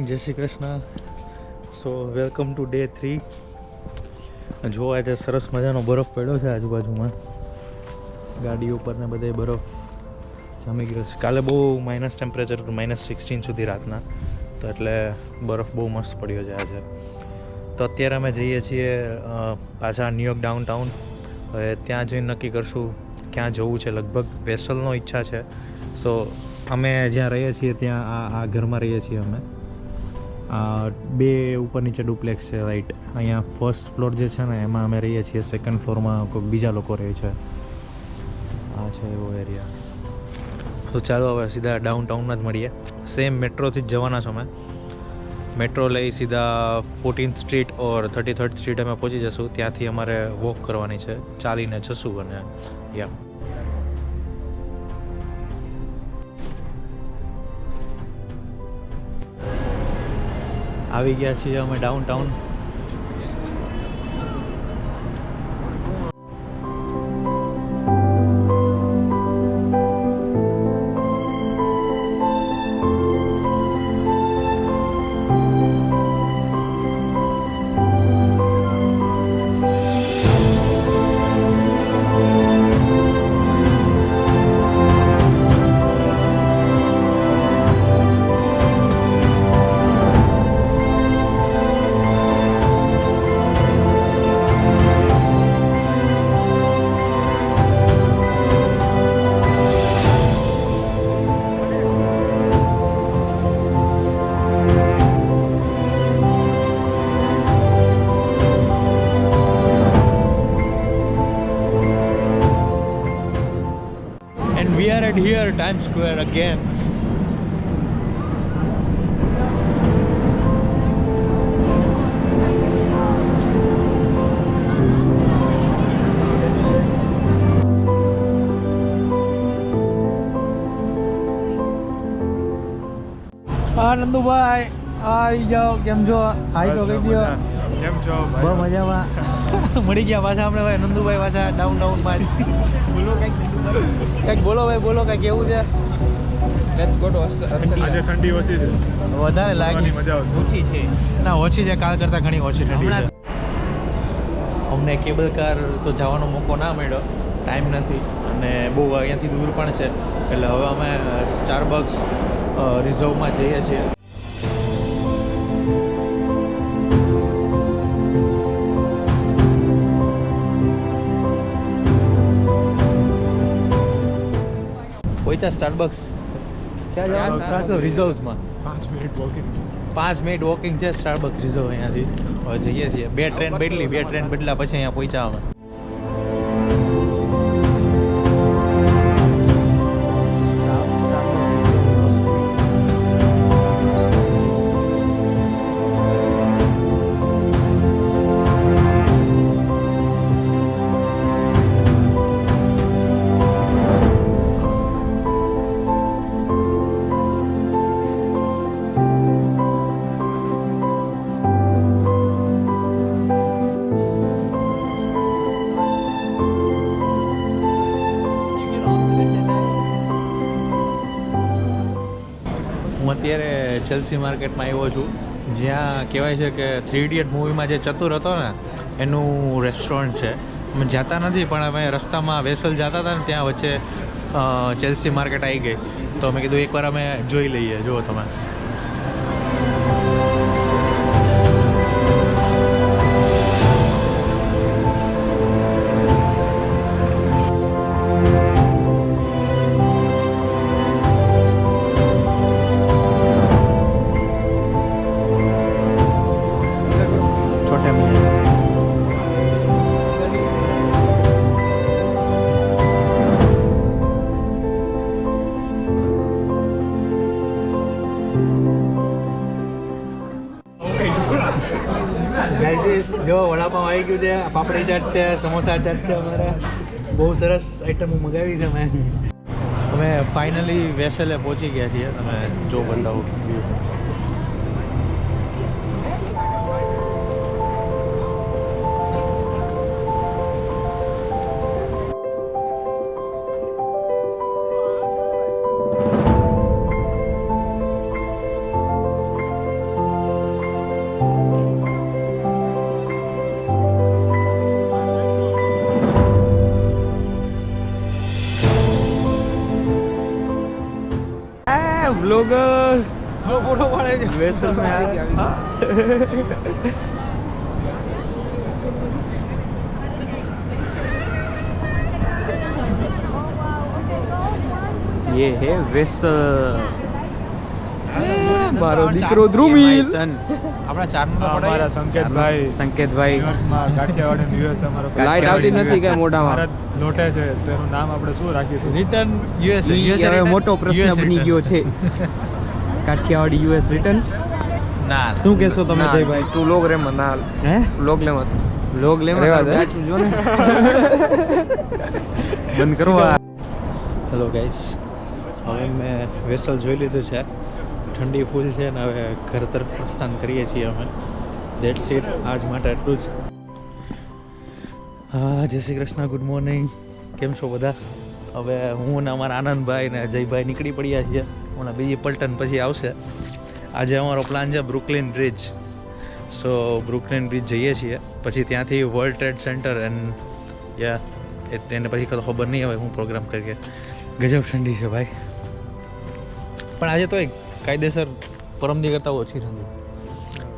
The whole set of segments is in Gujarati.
જય શ્રી કૃષ્ણ. સો વેલકમ ટુ ડે 3. જો આજે સરસ મજાનો બરફ પડ્યો છે આજુબાજુમાં, ગાડી ઉપર ને બધે બરફ જામી ગયો છે. કાલે બહુ માઇનસ ટેમ્પરેચર હતું, -16 સુધી રાતના, તો એટલે બરફ બહુ મસ્ત પડ્યો છે આજે. તો અત્યારે અમે જઈએ છીએ પાછા ન્યુયોર્ક ડાઉનટાઉન. હવે ત્યાં જઈને નક્કી કરશું ક્યાં જવું છે. લગભગ વેસલનો ઈચ્છા છે. સો અમે જ્યાં રહીએ છીએ ત્યાં આ ઘરમાં રહીએ છીએ અમે. 2 ઉપર નીચે ડુપ્લેક્સ છે, રાઈટ. અહીંયા ફર્સ્ટ ફ્લોર જે છે ને એમાં અમે રહીએ છીએ, સેકન્ડ ફ્લોરમાં કોઈ બીજા લોકો રહે છે. આ છે એવો એરિયા. તો ચાલો હવે સીધા ડાઉનટાઉનમાં જ મળીએ. સેમ મેટ્રોથી જ જવાના છો અમે. મેટ્રો લઈ સીધા 14th street or 33rd street અમે પહોંચી જશું. ત્યાંથી અમારે વોક કરવાની છે, ચાલીને જશું. અને યા આવી ગયા છીએ અમે downtown. We are at here, Times Square again. Nandubhai આવી જાઓ. કેમ છો? હાઈ તો કહી દો. કેમ છો? બહુ મજામાં. મળી ગયા પાછા આપણે ભાઈ નંદુભાઈ પાછા ડાઉનટાઉનમાં. બોલો કંઈક બોલો ભાઈ, બોલો કંઈક કેવું છે? લેટ્સ ગો ટુ આજે ઠંડી ઓછી છે, વધારે લાગી મજા આવશે. ઓછી છે. ના, ઓછી છે, કાલ કરતાં ઘણી ઓછી ઠંડી છે. અમને કેબલ કાર તો જવાનો મોકો ના મળ્યો, ટાઈમ નથી, અને બહુ અહીંયાથી દૂર પણ છે. એટલે હવે અમે સ્ટારબક્સ રિઝર્વમાં જઈએ છીએ. પહોંચ્યા સ્ટારબક્સ. ક્યાં જવાનું? સ્ટારબક્સ રિઝર્વ્સમાં 5 મિનિટ વોકિંગ. 5 મિનિટ વોકિંગ છે સ્ટારબક્સ રિઝર્વ અહીંયાથી. હવે જઈએ છીએ. 2 ટ્રેન બદલા પછી અહીંયા પહોંચ્યા અમે. હું અત્યારે ચેલ્સી માર્કેટમાં આવ્યો છું, જ્યાં કહેવાય છે કે 3 ઇડિયટ મૂવીમાં જે ચતુર હતો ને એનું રેસ્ટોરન્ટ છે. અમે જતા નથી, પણ અમે રસ્તામાં વેસલ જતા હતા ને ત્યાં વચ્ચે ચેલ્સી માર્કેટ આવી ગઈ, તો મેં કીધું એકવાર અમે જોઈ લઈએ. જુઓ તમે. ગાઈઝ જો વડાપાઉં આવી ગયું છે, પાપડી ચાટ છે, સમોસા ચાટ છે. અમારે બહુ સરસ આઈટમો મગાવી છે અમે ફાઇનલી વેસલે પહોંચી ગયા છીએ. તમે જો બતાવો વ્યૂ. બ્લોગર ફોટો પાડે છે વેસલ में आ ये है वेसल મારો દીકરો ધ્રુવીલ આપણા ચાર નંબર અમારા સંકેતભાઈ સંકેતભાઈ ન્યુયોર્કમાં કાઠિયાવાડી યુએસ અમારો લાઈટ આવતી નથી કઈ મોઢામાં ભારત લોટે છે તો એનું નામ આપણે શું રાખીશું રિટર્ન યુએસ હવે મોટો પ્રશ્ન બની ગયો છે કાઠિયાવાડી યુએસ રિટર્ન ના શું કહેશો તમે ના, જયભાઈ તું લોગ રે મત ના હે લોગ લે મત લોગ લેવા રેવા દે. તારું જો ને બંધ કરો હેલો ગાઈસ હવે મેં વેસલ જોઈ લીધું છે ઠંડી ફૂલ છે ને હવે ઘર તરફ પ્રસ્થાન કરીએ છીએ અમે દેટ્સ ઇટ આજ માટે એટલું જ હા જય શ્રી કૃષ્ણ ગુડ મોર્નિંગ કેમ છો બધા હવે હું ને અમારા આનંદભાઈ ને જયભાઈ નીકળી પડ્યા છીએ હમણાં બીજી પલટન પછી આવશે આજે અમારો પ્લાન છે બ્રુકલિન બ્રિજ સો બ્રુકલિન બ્રિજ જઈએ છીએ પછી ત્યાંથી વર્લ્ડ ટ્રેડ સેન્ટર એન્ડ યા એને પછી કતો ખબર નહીં હવે હું પ્રોગ્રામ કરીએ ગજબ ઠંડી છે ભાઈ પણ આજે તો એક કાયદેસર પરમદી કરતાં ઓછી ઠંડી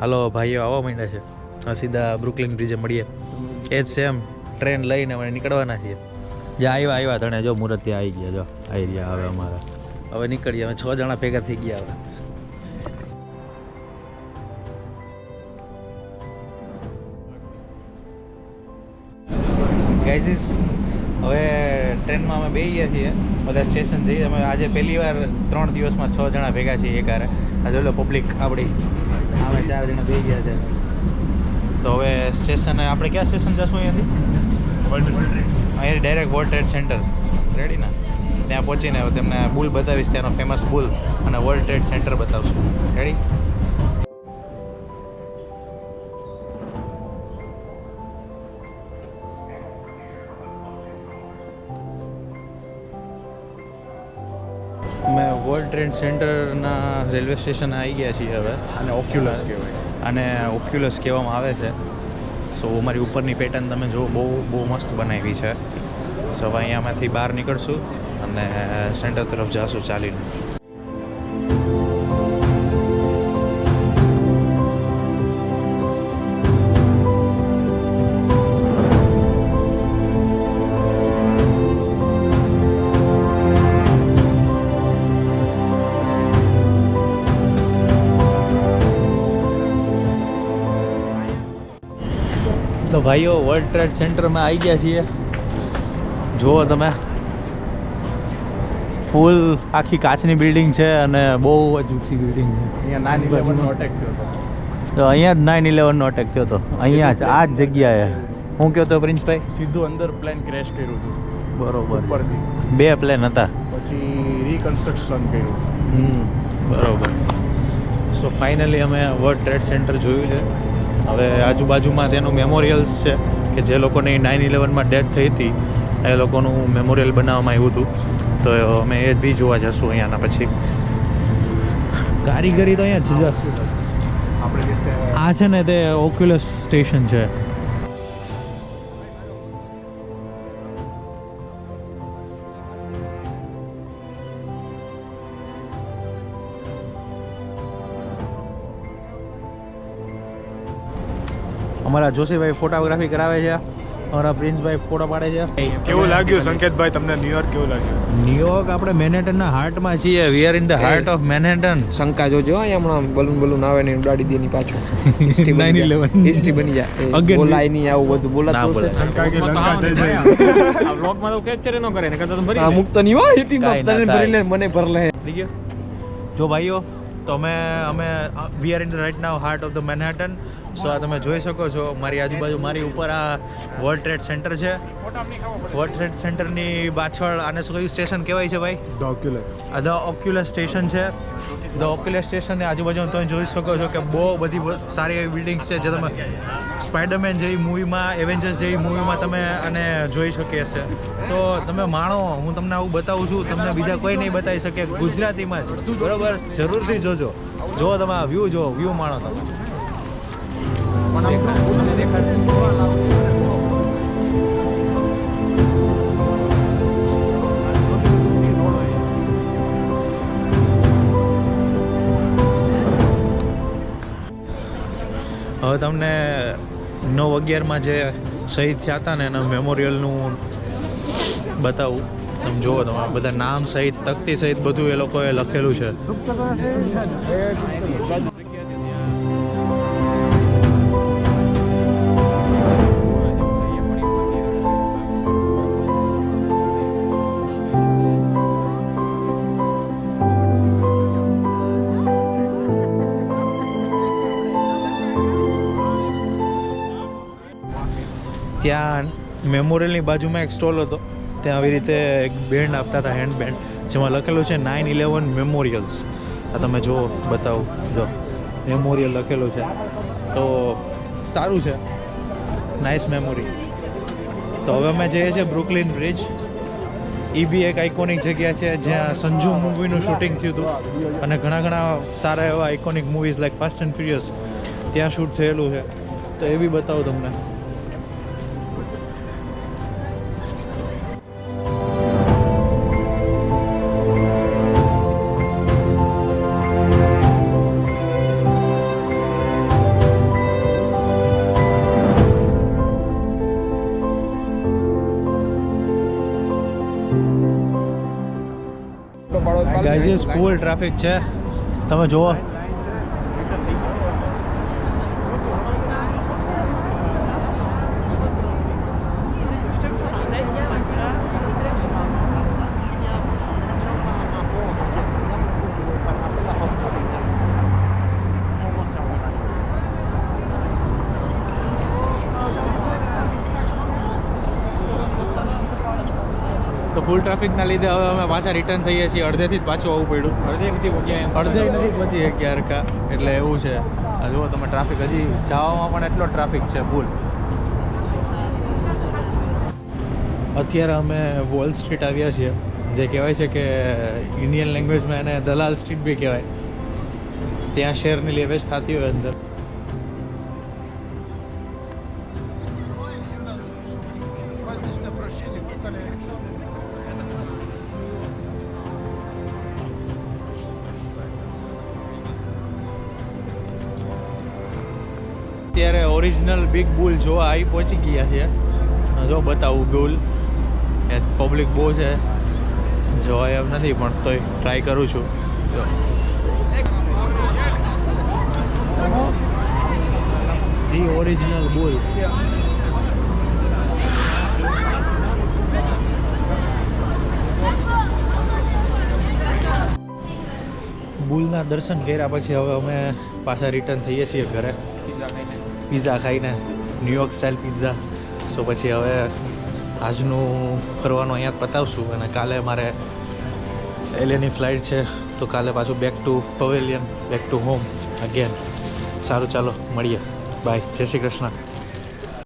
હાલો ભાઈઓ આવવા માંડ્યા છે આ સીધા બ્રુકલિન બ્રિજે મળીએ એ જ સેમ ટ્રેન લઈને અમે નીકળવાના છીએ જ્યાં આવ્યા ધણે જો મુહૂર્ત ત્યાં આવી ગયા જો આવી રહ્યા હવે અમારા હવે નીકળીએ અમે 6 જણા ભેગા થઈ ગયા હવે ગાઈઝીસ હવે ટ્રેનમાં અમે બેસી ગયા છીએ બધા સ્ટેશન જઈએ અમે આજે પહેલી વાર 3 દિવસમાં 6 જણા ભેગા છીએ એકારે આ જોઈ લો પબ્લિક આપણી અમે 4 જણા બેસી ગયા છે તો હવે સ્ટેશન આપણે ક્યાં સ્ટેશન જશું અહીંયાથી અહીંયા direct world trade centre ready ને ત્યાં પહોંચીને હવે તમને બુલ બતાવીશ ત્યાંનો ફેમસ બુલ અને વર્લ્ડ ટ્રેડ સેન્ટર બતાવશું રેડી અમે વર્લ્ડ ટ્રેડ સેન્ટરના રેલવે સ્ટેશન આવી ગયા છીએ હવે અને ઓક્યુલસ કહેવાય અને ઓક્યુલસ કહેવામાં આવે છે સો અમારી ઉપરની પેટર્ન તમે જો બહુ મસ્ત બનાવી છે સો હવે અહીંયામાંથી બહાર નીકળશું અને સેન્ટર તરફ જઈશું ચાલીને તો ભાઈઓ વર્લ્ડ ટ્રેડ સેન્ટરમાં આવી ગયા છીએ જુઓ તમે ફૂલ આખી કાચની બિલ્ડિંગ છે અને બહુ જ ઊંચી બિલ્ડિંગ છે અહીંયા 9/11 નો અટેક થયો હતો તો અહીંયા જ 9/11 નો અટેક થયો હતો અહીંયા જ આ જ જગ્યાએ હું કહો તો પ્રિન્સભાઈ સીધું અંદર પ્લેન ક્રેશ કર્યું હતું બરોબર ઉપરથી 2 પ્લેન હતા પછી રીકન્સ્ટ્રક્શન કર્યું બરોબર સો ફાઇનલી અમે વર્લ્ડ ટ્રેડ સેન્ટર જોયું છે હવે આજુબાજુમાં તેનું મેમોરિયલ્સ છે કે જે લોકોની 9/11માં ડેથ થઈ હતી એ લોકોનું મેમોરિયલ બનાવવામાં આવ્યું હતું તો અમે એ બી જોવા જશું અહીંયાના પછી કારીગરી તો અહીંયા જ આપણે જે આ છે ને તે ઓક્યુલસ સ્ટેશન છે અમારા જોશીભાઈ ફોટોગ્રાફી કરાવે છે અમારા પ્રિન્સભાઈ ફોટો પાડે છે કેવું લાગ્યું સંકેતભાઈ તમને ન્યુયોર્ક કેવું લાગ્યું ન્યુયોર્ક આપણે મેનહેટનના હાર્ટમાં છીએ we are in the heart of Manhattan શંકા જોજો અહીંયા હમણાં બલૂન આવે ને ઉડાડી દે ની પાછું 9/11 હિસ્ટ્રી બની જાય Again. બોલાય નહીં આવું બધું બોલાતું ના હશે લંકા કે લંકા જઈ જઈ આ વ્લોગમાં તો કેપ્ચર ન કરે ને કદાચ ભરી આ મુક્ત નહીં હોય એટી કાંઈ ના તને થાય. ભરી લે મને ભર લે થઈ ગયો જો ભાઈઓ તો અમે we are in the right now heart of the Manhattan so આ તમે જોઈ શકો છો મારી આજુબાજુ મારી ઉપર આ વર્લ્ડ ટ્રેડ સેન્ટર છે વર્લ્ડ ટ્રેડ સેન્ટરની પાછળ આને શું કયું સ્ટેશન કહેવાય છે ભાઈ ધ ઓક્યુલસ આ ધ ઓક્યુલસ સ્ટેશન છે ધ ઓક્યુલસ સ્ટેશનની આજુબાજુ તમે જોઈ શકો છો કે બહુ બધી સારી એવી બિલ્ડિંગ્સ છે જે તમે સ્પાઈડરમેન જેવી મૂવીમાં એવેન્જર્સ જેવી મૂવીમાં તમે આને જોઈ શકીએ છે તો તમે માણો હું તમને આવું બતાવું છું તમને બીજા કોઈ નહીં બતાવી શકે ગુજરાતીમાં જ બરોબર જરૂરથી જોજો જો તમે આ વ્યૂ જો વ્યૂ માણો તમે તમને 9/11માં જે શહીદ થયા હતા ને એના મેમોરિયલનું બતાવું. તમે જુઓ, તમારા બધા નામ સહિત તકતી સહિત બધું એ લોકોએ લખેલું છે. ત્યાં મેમોરિયલની બાજુમાં એક સ્ટોલ હતો. ત્યાં આવી રીતે એક બેન્ડ આપતા હતા, હેન્ડ બેન્ડ, જેમાં લખેલું છે 9/11 મેમોરિયલ્સ. આ તમે જુઓ, બતાવું, જો મેમોરિયલ લખેલું છે. તો સારું છે, નાઇસ મેમોરી. તો હવે અમે જઈએ છીએ બ્રુકલિન બ્રિજ. એ બી એક આઇકોનિક જગ્યા છે જ્યાં સંજુ મૂવીનું શૂટિંગ થયું હતું અને ઘણા સારા એવા iconic movies like fast and furious ત્યાં શૂટ થયેલું છે. તો એ બી બતાવું તમને. ગાઈઝ ફૂલ ટ્રાફિક છે, તમે જુઓ. તો ફૂલ ટ્રાફિકના લીધે હવે અમે પાછા રિટર્ન થઈએ છીએ. અડધેથી જ પાછું આવવું પડ્યું. અડધે નથી પહોંચી શક્યા હરખા, એટલે એવું છે. આ જુઓ તમે, ટ્રાફિક હજી જવામાં પણ એટલો ટ્રાફિક છે ફૂલ. અત્યારે અમે વોલ સ્ટ્રીટ આવ્યા છીએ, જે કહેવાય છે કે ઇન્ડિયન લેંગ્વેજમાં એને દલાલ સ્ટ્રીટ બી કહેવાય. ત્યાં શેરની લે વેચ થતી હોય અંદર. અત્યારે ઓરિજિનલ બિગ બુલ જોવા આવી પહોંચી ગયા છે. જો બતાવું બુલ, એ પબ્લિક બહુ છે, જોવાય એમ નથી પણ તોય ટ્રાય કરું છું. ધી ઓરિજિનલ બુલ. બુલના દર્શન કર્યા પછી હવે અમે પાછા રિટર્ન થઈએ છીએ ઘરે. પિઝા ખાઈને, ન્યુયોર્ક સ્ટાઇલ પિઝા. સો પછી હવે આજનું ફરવાનું અહીંયા જ પતાવશું અને કાલે મારે એલએની ફ્લાઇટ છે, તો કાલે પાછું back to pavilion, back to home again. સારું, ચાલો મળીએ. બાય, જય શ્રી કૃષ્ણ.